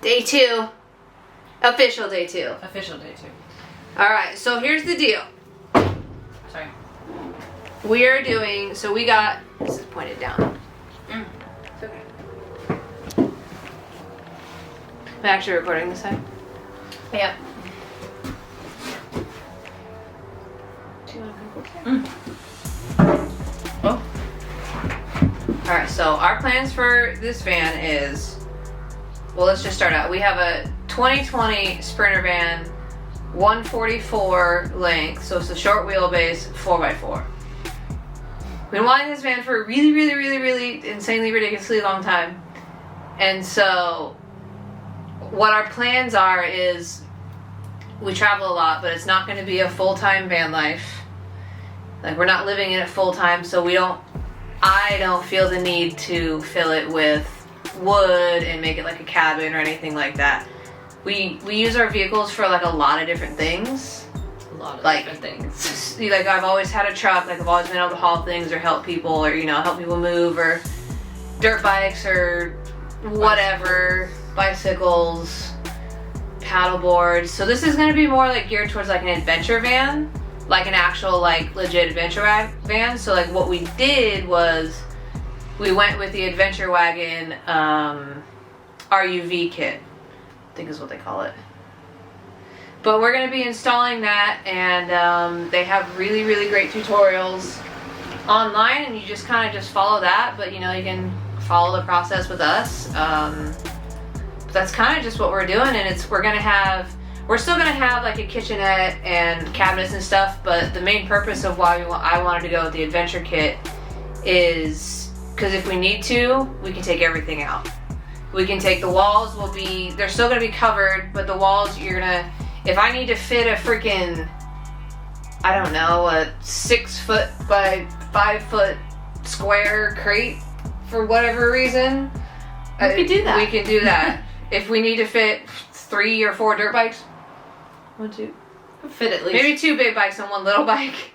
Day 2. Official day 2. Official day 2. Alright, so here's the deal. Sorry. We are doing, so we got, this is pointed down. It's okay. I'm actually recording this time. Yep. Oh. Alright, so our plans for this van is, well, let's just start out. We have a 2020 Sprinter van, 144 length, so it's a short wheelbase, 4x4. We've been wanting this van for a really insanely ridiculously long time. And so what our plans are is we travel a lot, but it's not going to be a full-time van life. Like, we're not living in it full-time, so I don't feel the need to fill it with wood and make it like a cabin or anything like that. We use our vehicles for like a lot of different things. A lot of like, different things. Like, I've always had a truck, like I've always been able to haul things or help people, or, you know, help people move, or dirt bikes or whatever, bicycles, paddle boards. So this is going to be more like geared towards like an adventure van, like an actual like legit adventure van. So like what we did was we went with the Adventure Wagon RUV kit, I think is what they call it. But we're going to be installing that, and they have really great tutorials online, and you just kind of just follow that. But you know, you can follow the process with us. But that's kind of just what we're doing, and we're still gonna have like a kitchenette and cabinets and stuff. But the main purpose of why I wanted to go with the adventure kit is because if we need to, we can take everything out. We can take the walls. They're still gonna be covered, but the walls if I need to fit a freaking, I don't know, a 6 foot by 5 foot square crate for whatever reason, we can do that. We can do that. If we need to fit 3 or 4 dirt bikes, 1, 2, fit at least maybe 2 big bikes and 1 little bike.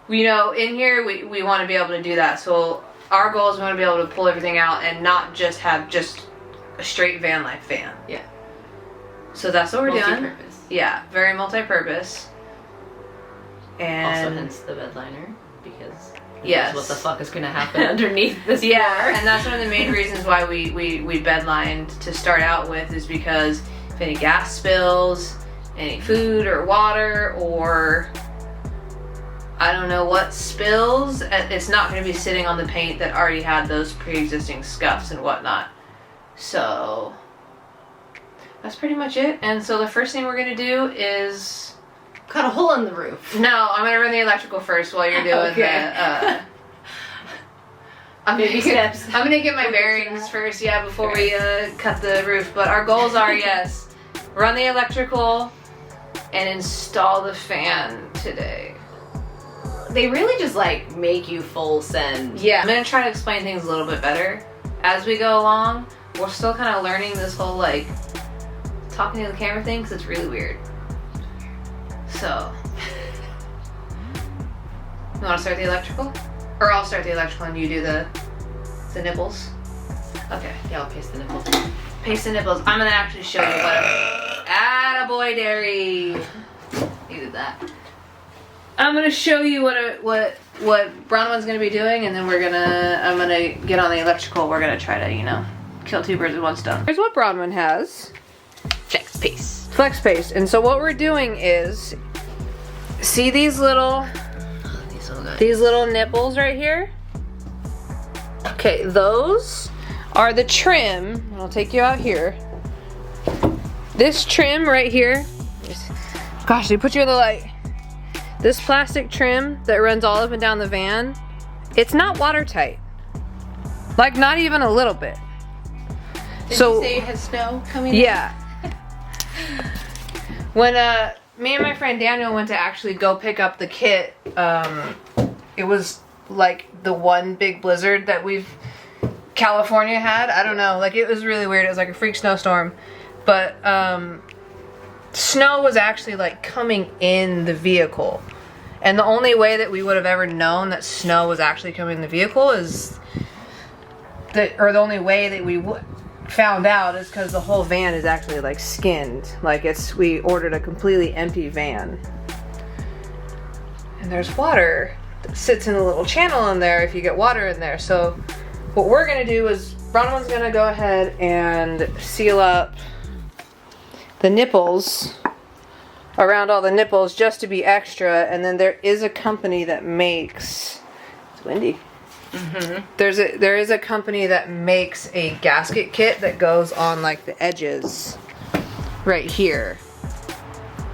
You know, in here we want to be able to do that. So our goal is we want to be able to pull everything out and not just have just a straight van life van. Yeah. So that's what we're doing. Multi-purpose. Yeah, very multi-purpose. And also hence the bed liner, because yes, what the fuck is gonna happen underneath this floor. Yeah, and that's one of the main reasons why we bed lined to start out with, is because if any gas spills, any food or water, or I don't know what spills, it's not going to be sitting on the paint that already had those pre-existing scuffs and whatnot. So that's pretty much it. And so the first thing we're going to do is cut a hole in the roof. No, I'm going to run the electrical first while you're doing the I'm Baby steps. I'm gonna get my bearings first, yeah, before we cut the roof. But our goals are, yes, run the electrical and install the fan today. They really just like make you full send. Yeah, I'm gonna try to explain things a little bit better as we go along. We're still kind of learning this whole like talking to the camera thing, because it's really weird. So, you want to start the electrical? Or I'll start the electrical and you do the nipples. Okay. Yeah, I'll paste the nipples. Paste the nipples. I'm gonna actually show you what. Attaboy, Derry. You did that. I'm gonna show you what Bronwyn's gonna be doing, and then I'm gonna get on the electrical. We're gonna try to, you know, kill 2 birds with 1 stone. Here's what Bronwyn has. Flex paste. Flex paste. And so what we're doing is, see these little nipples right here? Okay, those are the trim. I'll take you out here. This trim right here, gosh, they put you in the light. This plastic trim that runs all up and down the van, it's not watertight. Like, not even a little bit. Did you say it had snow coming in? Yeah. When me and my friend Daniel went to actually go pick up the kit, it was like the one big blizzard that California had. I don't know, like, it was really weird. It was like a freak snowstorm. But snow was actually like coming in the vehicle. And the only way that we would have ever known that snow was actually coming in the vehicle is the only way that we would found out is because the whole van is actually like skinned. Like we ordered a completely empty van. And there's water that sits in a little channel in there if you get water in there. So what we're gonna do is Bronwyn's gonna go ahead and seal up the nipples around all the nipples just to be extra. And then there is a company that makes, it's windy. There is a company that makes a gasket kit that goes on like the edges right here.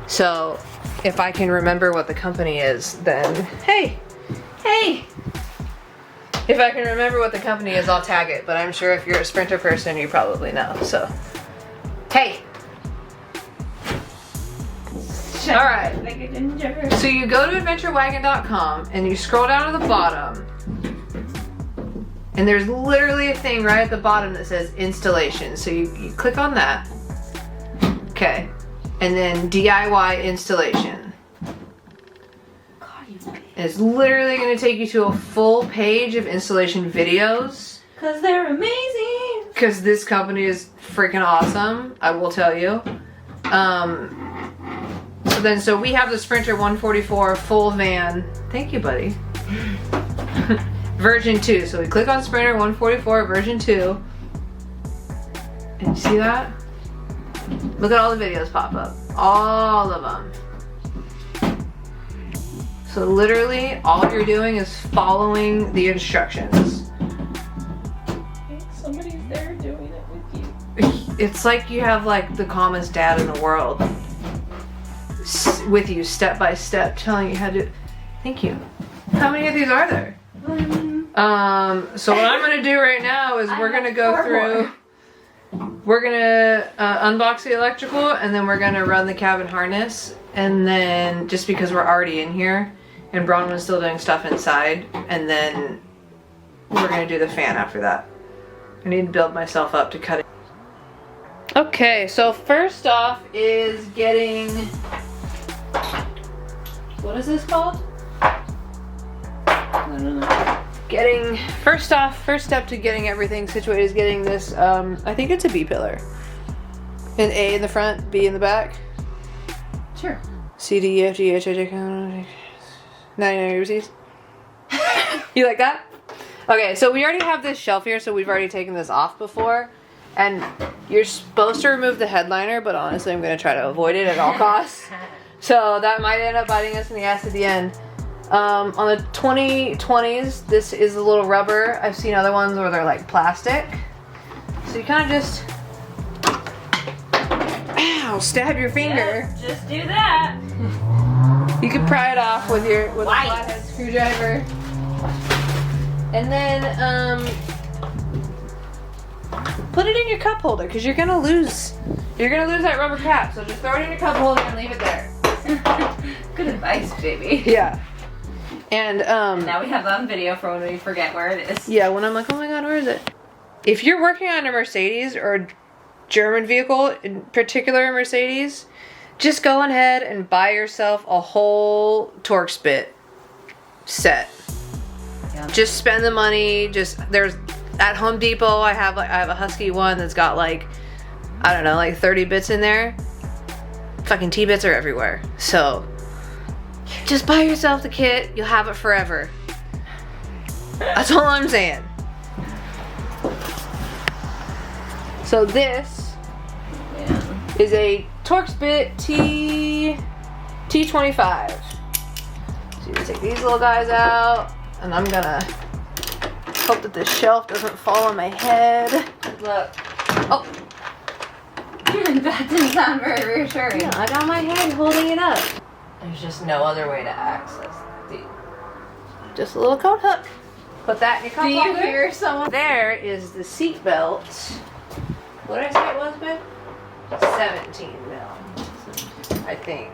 So if I can remember what the company is, then hey, if I can remember what the company is, I'll tag it. But I'm sure if you're a Sprinter person, you probably know. So hey. All right. So you go to adventurewagon.com and you scroll down to the bottom. And there's literally a thing right at the bottom that says installation. So you click on that. Okay. And then DIY installation. And it's literally going to take you to a full page of installation videos. Because they're amazing. Because this company is freaking awesome, I will tell you. So we have the Sprinter 144 full van. Thank you, buddy. Version 2. So we click on Sprinter 144 version 2. And you see that? Look at all the videos pop up. All of them. So literally all you're doing is following the instructions. Somebody's there doing it with you. It's like you have like the calmest dad in the world with you step by step telling you how to. Thank you. How many of these are there? So what I'm gonna do right now is we're gonna go through. We're gonna unbox the electrical and then we're gonna run the cabin harness, and then just because we're already in here and Bronwyn's still doing stuff inside, and then we're gonna do the fan after that. I need to build myself up to cut it. Okay, so first off is getting, what is this called? I don't know. First step to getting everything situated is getting this, I think it's a B pillar. An A in the front, B in the back. Sure. C, D, E, F, G, H, I, J, K, L, M, N, O, P, Q, R, S, T, U, V, W, X, Y, Z. You like that? Okay, so we already have this shelf here, so we've already taken this off before. And you're supposed to remove the headliner, but honestly I'm going to try to avoid it at all costs. So that might end up biting us in the ass at the end. On the 2020s, this is a little rubber. I've seen other ones where they're like plastic. So you kind of just, ow, stab your finger. Yes, just do that. You could pry it off with a flathead screwdriver. And then, put it in your cup holder because you're gonna lose that rubber cap. So just throw it in your cup holder and leave it there. Good advice, baby. Yeah. And now we have that on video for when we forget where it is. Yeah, when I'm like, oh my god, where is it? If you're working on a Mercedes or a German vehicle, in particular a Mercedes, just go ahead and buy yourself a whole Torx bit set. Yeah. Just spend the money. There's at Home Depot, I have a Husky one that's got like, I don't know, like 30 bits in there. Fucking T-bits are everywhere. So just buy yourself the kit. You'll have it forever. That's all I'm saying. So this is a Torx bit T25. So you take these little guys out, and I'm gonna hope that this shelf doesn't fall on my head. Look. Oh. That didn't sound very reassuring. Yeah, I got my hand holding it up. There's just no other way to access the... Just a little coat hook. Put that in your cup holder. Do you hear someone? There is the seat belt. What did I say it was, babe? 17 mil, I think.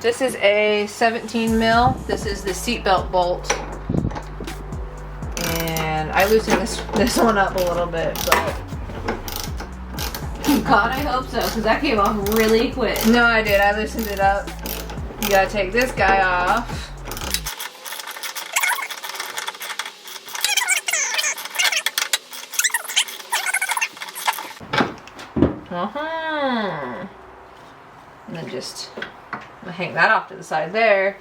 This is a 17 mil. This is the seat belt bolt. And I loosened this one up a little bit, but... God, I hope so, because that came off really quick. No, I did. I loosened it up. You gotta take this guy off. And then just I'm gonna hang that off to the side there.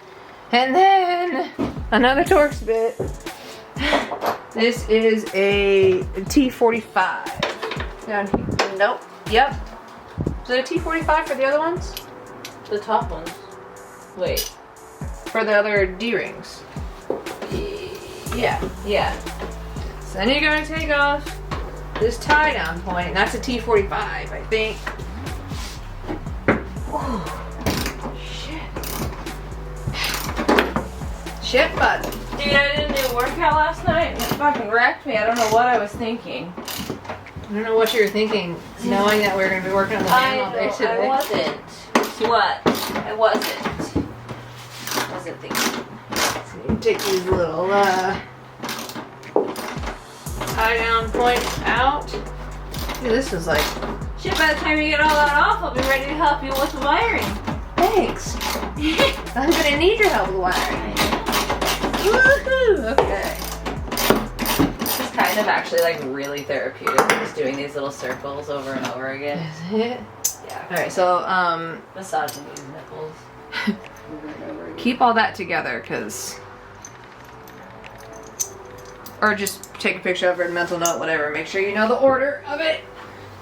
And then another Torx bit. This is a T45. Down here. Nope. Yep. Is it a T45 for the other ones? The top ones. Wait. For the other D-rings. Yeah. So then you're gonna take off this tie down point, and that's a T45, I think. Oh, shit, bud. Dude, I did a new workout last night and it fucking wrecked me. I don't know what I was thinking. I don't know what you were thinking, knowing that we were gonna be working on the van all day today. I wasn't. What? I wasn't. Thinking. So you take these little tie down points out. Dude, this is like, Shit, by the time you get all that off, I'll be ready to help you with the wiring. thanks. I'm gonna need your help with wiring. Woohoo! Okay. This is kind of actually like really therapeutic, just doing these little circles over and over again. Is it? Yeah. Alright, so Massaging these nipples. Over and over again. keep all that together, cause or just take a picture of it, mental note, whatever. Make sure you know the order of it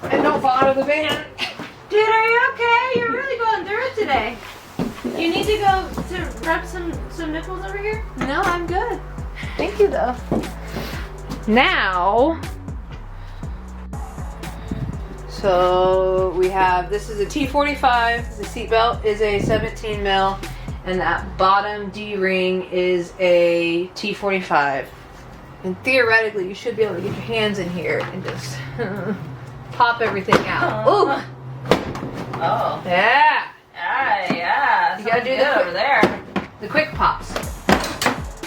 and don't fall out of the van. Dude, are you okay? You're really going through it today. You need to go to rub some nipples over here? No, I'm good. Thank you, though. Now, so we have, this is a T45, the seatbelt is a 17 mil, and that bottom D-ring is a T45. And theoretically, you should be able to get your hands in here and just pop everything out. Ooh! Oh. Yeah! Yeah. You gotta do good the over there. The quick pops.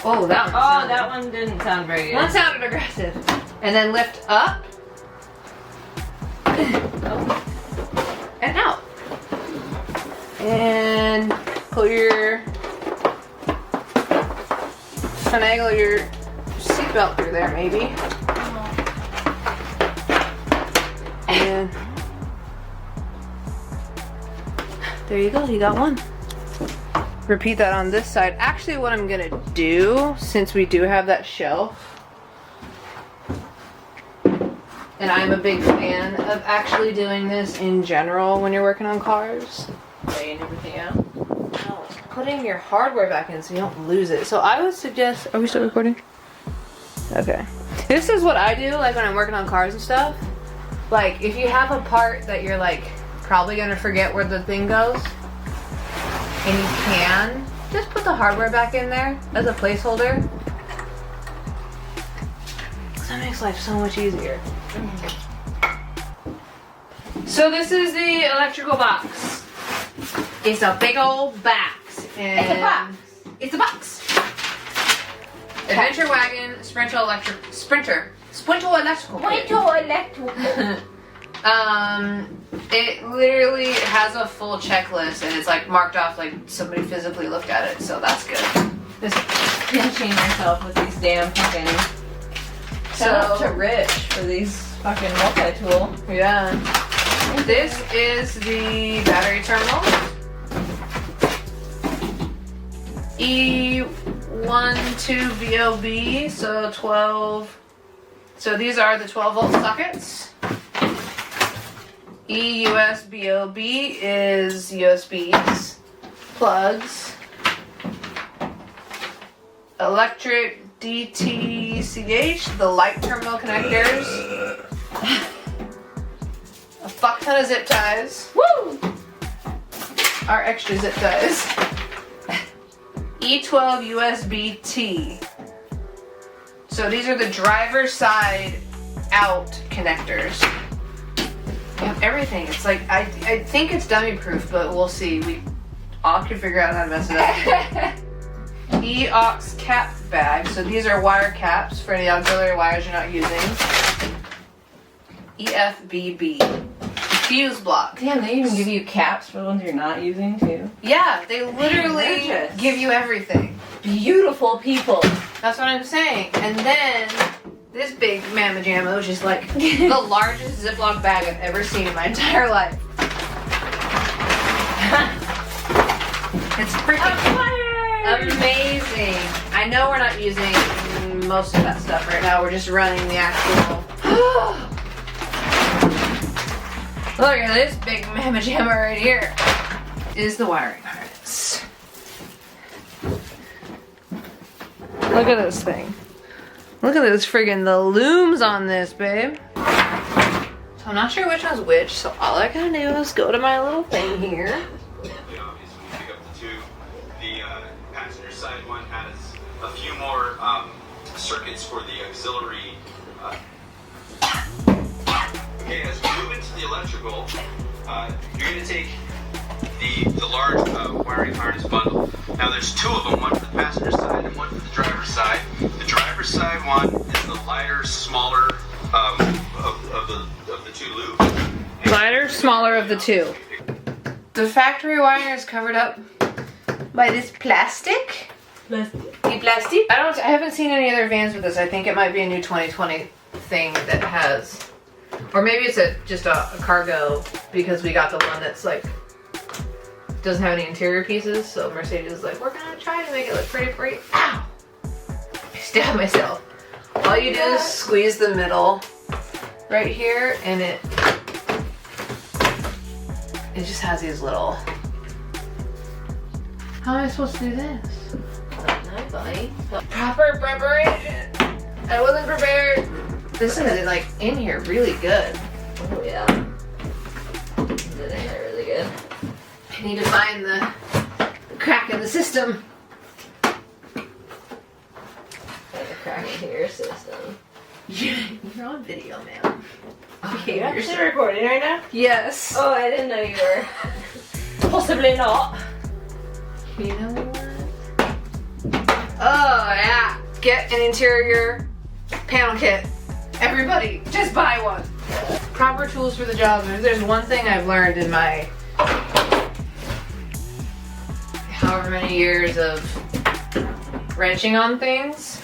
Oh, that one. Oh, that one didn't sound very good. One sounded aggressive. And then lift up. Oh. And out. And pull your, finagle your seatbelt through there, maybe. And there you go, you got one. Repeat that on this side. Actually, what I'm gonna do, since we do have that shelf, and I'm a big fan of actually doing this in general when you're working on cars. Laying everything out. No, putting your hardware back in so you don't lose it. So I would suggest, are we still recording? Okay. This is what I do, like when I'm working on cars and stuff. Like, if you have a part that you're like, probably gonna forget where the thing goes, and you can, just put the hardware back in there as a placeholder. That makes life so much easier. So this is the electrical box. It's a big old box. And It's a box. It's a box. Adventure Wagon, Sprinter Electrical Kit. It literally has a full checklist and it's like marked off like somebody physically looked at it, so that's good. Just pinching myself with these damn fucking. Shout out to Rich for these fucking multi-tool. Yeah. This is the battery terminal. E12 VOB, so 12. So these are the 12 volt sockets. EUSBOB is USBs, plugs. Electric DTCH, the light terminal connectors. A fuck ton of zip ties. Woo! Our extra zip ties. E12 USB-T. So these are the driver's side out connectors. We have everything. It's like, I think it's dummy proof, but we'll see. We all can figure out how to mess it up. E-aux cap bag. So these are wire caps for any auxiliary wires you're not using. EFBB. Fuse block. Damn, they even give you caps for the ones you're not using too. Yeah, they literally Gorgeous. give you everything. Beautiful people. That's what I'm saying. And then this big mamma jamma, which is like the largest Ziploc bag I've ever seen in my entire life. It's freaking amazing. I know we're not using most of that stuff right now. We're just running the actual. Look at this big mamma jamma right here. Is the wiring harness. Look at this thing. Look at this friggin' the looms on this, babe. So I'm not sure which one's which, so all I gotta do is go to my little thing here. Passenger side one has a few more circuits for the auxiliary. Okay, as we move into the electrical, you're going to take the large wiring harness bundle. Now there's two of them, one for the passenger side and one for the driver's side. The driver's side one is the lighter, smaller of the two loops. Lighter, smaller of the two. The factory wire is covered up by this plastic. Plastic. I haven't seen any other vans with this. I think it might be a new 2020 thing that has, or maybe it's just a cargo, because we got the one that's like doesn't have any interior pieces. So Mercedes is like, we're gonna try to make it look pretty for you. Ow! I stabbed myself. All you do is squeeze the middle right here, and it just has these little. How am I supposed to do this? No, buddy. Proper preparation. I wasn't prepared. This is like in here really good. Oh yeah. It's in there really good. I need to find the crack in the system. Got a crack into your system. You're on video, man. Okay, you're actually recording right now? Yes. Oh, I didn't know you were. Possibly not. You know what? Oh yeah. Get an interior panel kit. Everybody, just buy one. Proper tools for the job. If there's one thing I've learned in my however many years of wrenching on things,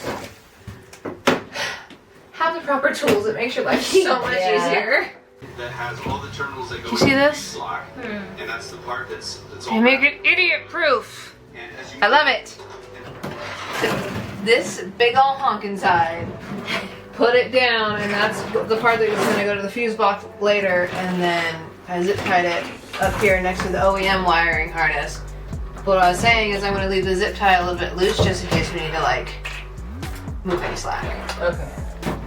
have the proper tools. It makes your life so much easier. That has all the terminals that go You see into this? the block, and that's the part that's all. They make it idiot-proof. And as you I love it. This big ol' hunk inside. Put it down, and that's the part that is going to go to the fuse box later, and then I zip tied it up here next to the OEM wiring harness. But what I was saying is I'm going to leave the zip tie a little bit loose just in case we need to like move any slack. Okay.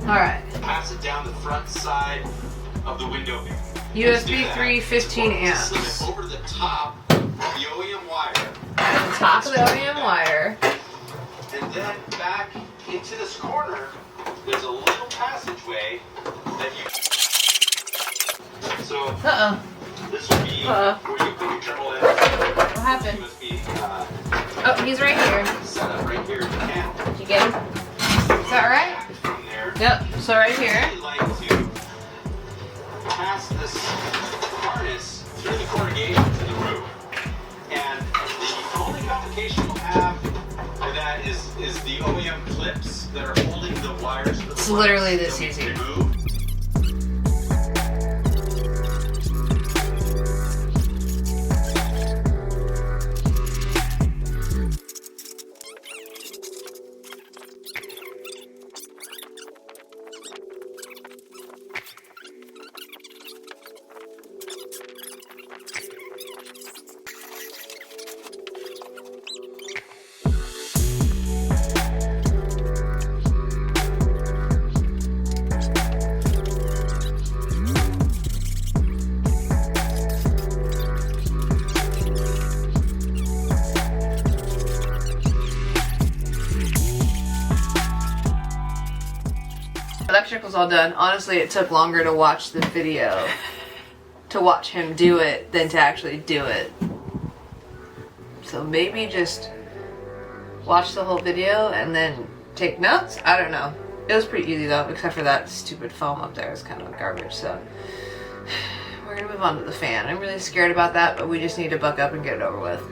Alright. pass it down the front side of the window bay. USB 3 15 amps. Slip it over the top of the OEM wire. At the top of the OEM wire. And then back into this corner, there's a little passageway that you. So this would be where you put your terminal in. What happened? USB, Oh, he's right here. set up right here in the panel. Did you get him? Is that right? From there. Yep. So right here. I'd like to pass this harness through the corner gate to the roof. And the only complication you'll have for that is the OEM clips that are holding the wires. It's literally this easy. Remove. Electrical's all done. Honestly, it took longer to watch the video, to watch him do it, than to actually do it. So maybe just watch the whole video and then take notes? I don't know. It was pretty easy though, except for that stupid foam up there is kind of garbage, so. We're gonna move on to the fan. I'm really scared about that, but we just need to buck up and get it over with.